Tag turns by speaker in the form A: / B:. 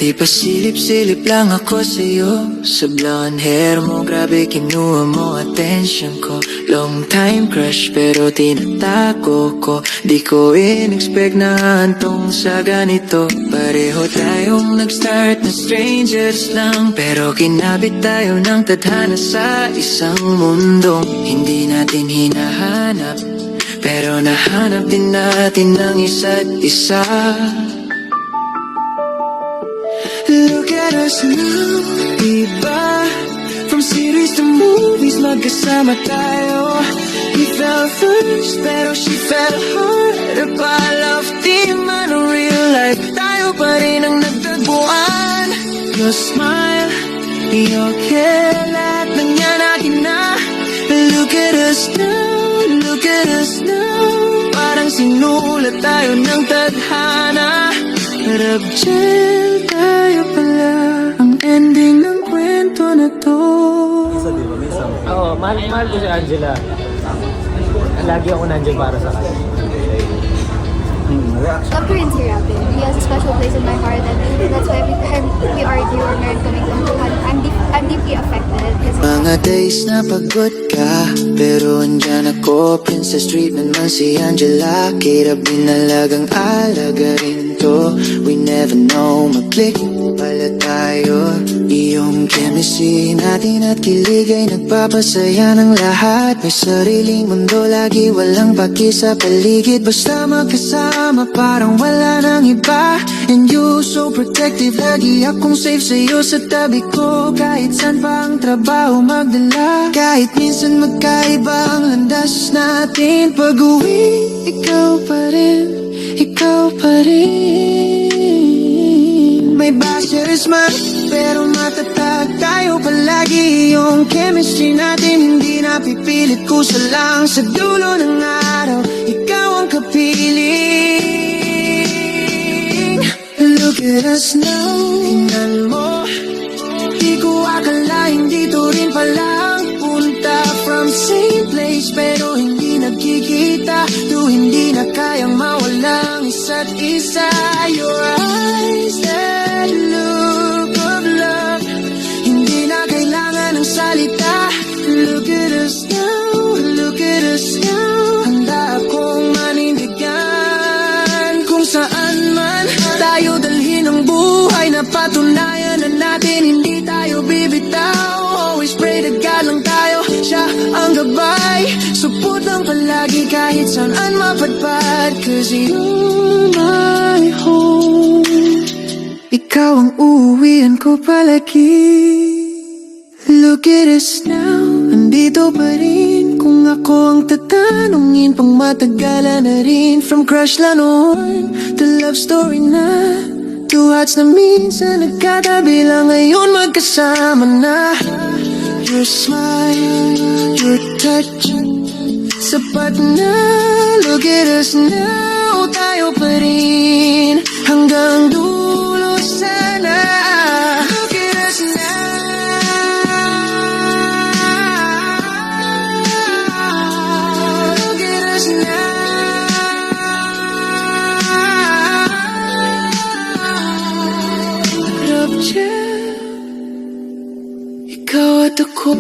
A: Dati pa silip-silip lang ako sa'yo. Sa blonde hair mo, grabe kinuha mo attention ko. Long time crush pero tinatago ko. Di ko in-expect na hantong sa ganito. Pareho tayong nag-start na strangers lang, pero kinabit tayo ng tadhana sa isang mundong hindi natin hinahanap, pero nahanap din natin ang isa't isa. Look at us now, diba? From series to movies, magkasama tayo. We fell first, pero she fell harder pa. Love team, ano real life, tayo pa rin ang nagtagpuan. Your smile, your care, lahat ng yan akin na. Look at us now, look at us now. Parang sinulat tayo ng tadhana. Rabjel tayo pala, ang ending ng kwento na to.
B: Oo, mahal ko si Angela. Lagi ako nandiyan para sa kanya.
C: Love Korean Rapid. He has a special place in my heart, and that's why every time we argue or meron kaming tampuhan, I'm deeply affected.
A: Mga days na pagod ka, pero andyan ako. Princess treatment man si Angela, kaya binalagang alaga rin to. We never know, mag-click pala tayo. Iyong chemistry natin at kilig ay nagpapasaya ng lahat. May sariling mundo, lagi walang paki sa paligid. Basta magkasama, parang wala nang iba. And you so protective, lagi akong safe sa'yo sa tabi ko. Kahit saan pa ang trabaho magdala, kahit minsan magkaiba ang landas natin. Pag-uwi, ikaw pa rin, ikaw pa rin. May bashers man, pero matatag tayo palagi. Yung chemistry natin hindi napipilit, kusa lang sa dulo ng araw. Ikaw ang kapiling. Look at us now, tingnan mo. Di ko akalain dito rin palang punta. From same place pero hindi nagkikita. To hindi na kayang mawalang isa't isa. Your eyes, that look of love, hindi na kailangan ng salita. Look at us now, look at us now. Handa akong manindigan kung saan man tayo dalhin ang buhay. Na patunayan na natin hindi tayo bibitaw. Always pray to God lang tayo, siya ang gabay. Support lang palagi kahit saan mapadpad. Cause you're my home, ikaw ang uuwian ko palagi. Look at us now, andito pa rin. Kung ako ang tatanungin, pang matagalan na rin. From crush lang noon, to love story na. Two hearts na minsan nagkatabi lang, ngayon magkasama na. Your smile, your touch, sapat na. Look at us now, tayo pa rin hanggang dulo sana. Look at us now, look at us now. Rabjel, ikaw at ako,